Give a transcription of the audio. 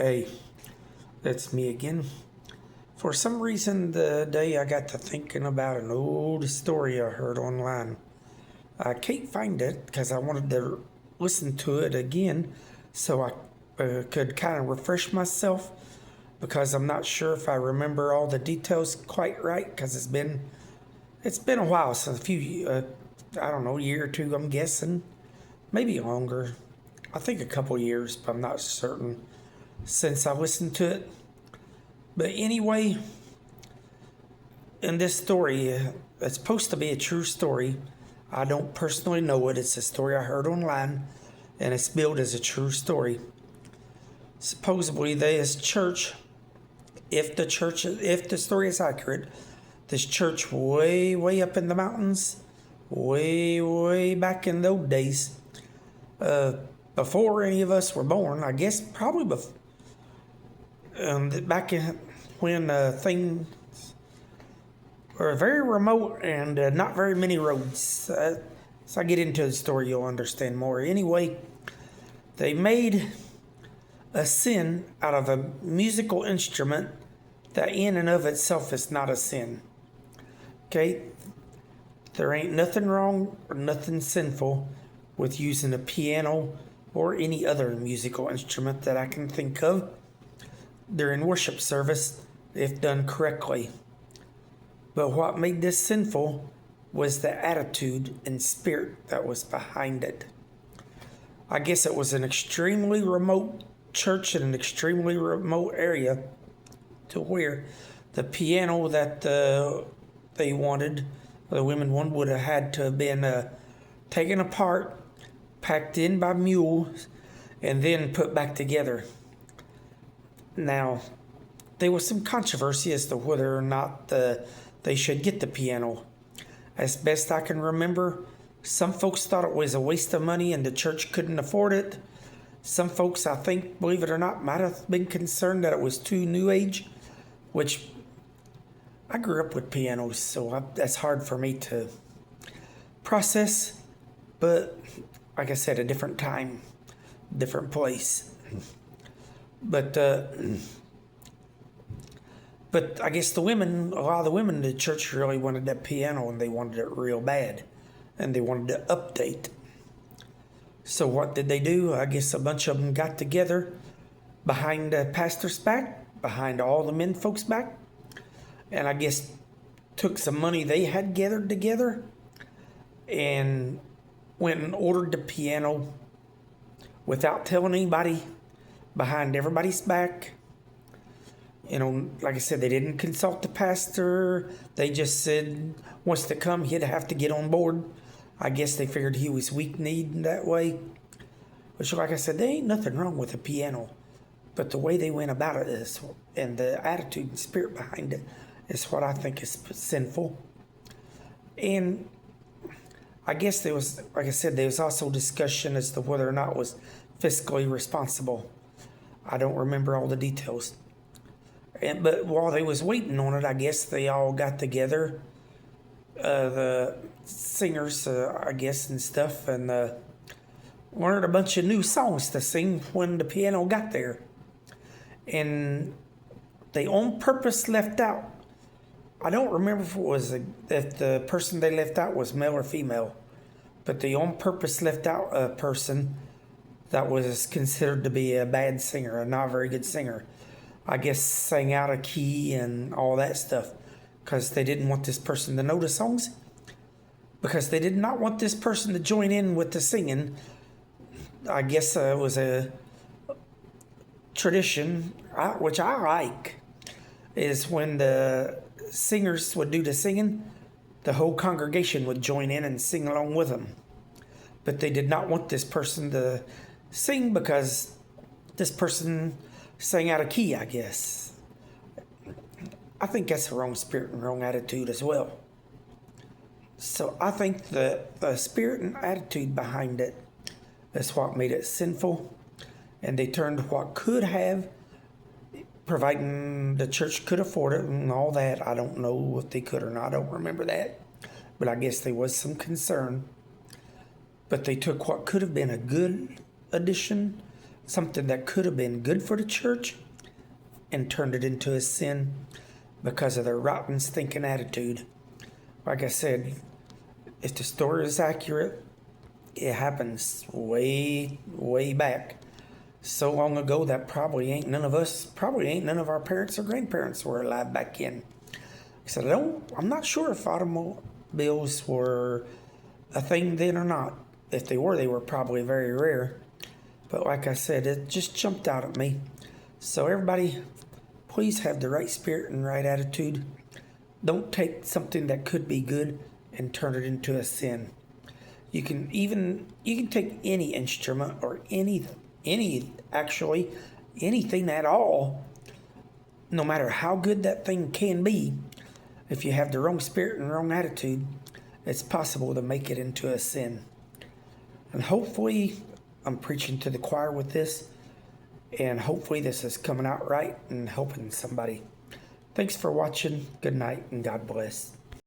Hey, it's me again. For some reason, the day I got to thinking about an old story I heard online. I can't find it because I wanted to listen to it again so I could kind of refresh myself because I'm not sure if I remember all the details quite right because it's been a while since I don't know, a year or two, I'm guessing, maybe longer. I think a couple years, but I'm not certain since I listened to it. But anyway, in this story, it's supposed to be a true story. I don't personally know it. It's a story I heard online, and it's billed as a true story. Supposedly, this church, if the story is accurate, this church way up in the mountains, way back in those days, before any of us were born, I guess probably before, back in when things were very remote and not very many roads. As I get into the story, you'll understand more. Anyway, they made a sin out of a musical instrument that in and of itself is not a sin. Okay? There ain't nothing wrong or nothing sinful with using a piano or any other musical instrument that I can think of during worship service if done correctly. But what made this sinful was the attitude and spirit that was behind it. I guess it was an extremely remote church in an extremely remote area to where the piano that they wanted, the women one would have had to have been taken apart, packed in by mules, and then put back together. Now, there was some controversy as to whether or not they should get the piano. As best I can remember, some folks thought it was a waste of money and the church couldn't afford it. Some folks, I think, believe it or not, might have been concerned that it was too new age, which I grew up with pianos, so that's hard for me to process. But like I said, a different time, different place. But I guess a lot of the women in the church really wanted that piano, and they wanted it real bad, and they wanted to update. So what did they do? I guess a bunch of them got together behind the pastor's back, behind all the men folks' back, and I guess took some money they had gathered together and went and ordered the piano without telling anybody, behind everybody's back. You know, like I said, they didn't consult the pastor. They just said, wants to come, he'd have to get on board. I guess they figured he was weak-kneed in that way. Which, like I said, there ain't nothing wrong with a piano. But the way they went about it is, and the attitude and spirit behind it, is what I think is sinful. And I guess there was, like I said, there was also discussion as to whether or not it was fiscally responsible. I don't remember all the details. But while they was waiting on it, I guess they all got together, the singers, I guess, and stuff, and learned a bunch of new songs to sing when the piano got there. And they on purpose left out. I don't remember if the person they left out was male or female, but they on purpose left out a person that was considered to be a bad singer, a not very good singer. I guess sang out of key and all that stuff because they didn't want this person to know the songs, because they did not want this person to join in with the singing. I guess it was a tradition, which I like, is when the singers would do the singing, the whole congregation would join in and sing along with them. But they did not want this person to sing because this person sang out of key, I guess. I think that's the wrong spirit and wrong attitude as well. So I think the spirit and attitude behind it is what made it sinful. And they turned what could have, providing the church could afford it and all that. I don't know if they could or not. I don't remember that. But I guess there was some concern. But they took what could have been a good addition something that could have been good for the church and turned it into a sin because of their rotten thinking attitude. Like I said, if the story is accurate, it happens way, way back. So long ago that probably ain't none of our parents or grandparents were alive back in. So I'm not sure if automobiles were a thing then or not. If they were probably very rare. But like I said, it just jumped out at me. So everybody, please have the right spirit and right attitude. Don't take something that could be good and turn it into a sin. You can take any instrument or anything at all, no matter how good that thing can be. If you have the wrong spirit and wrong attitude, it's possible to make it into a sin. And hopefully I'm preaching to the choir with this, and hopefully this is coming out right and helping somebody. Thanks for watching. Good night and God bless.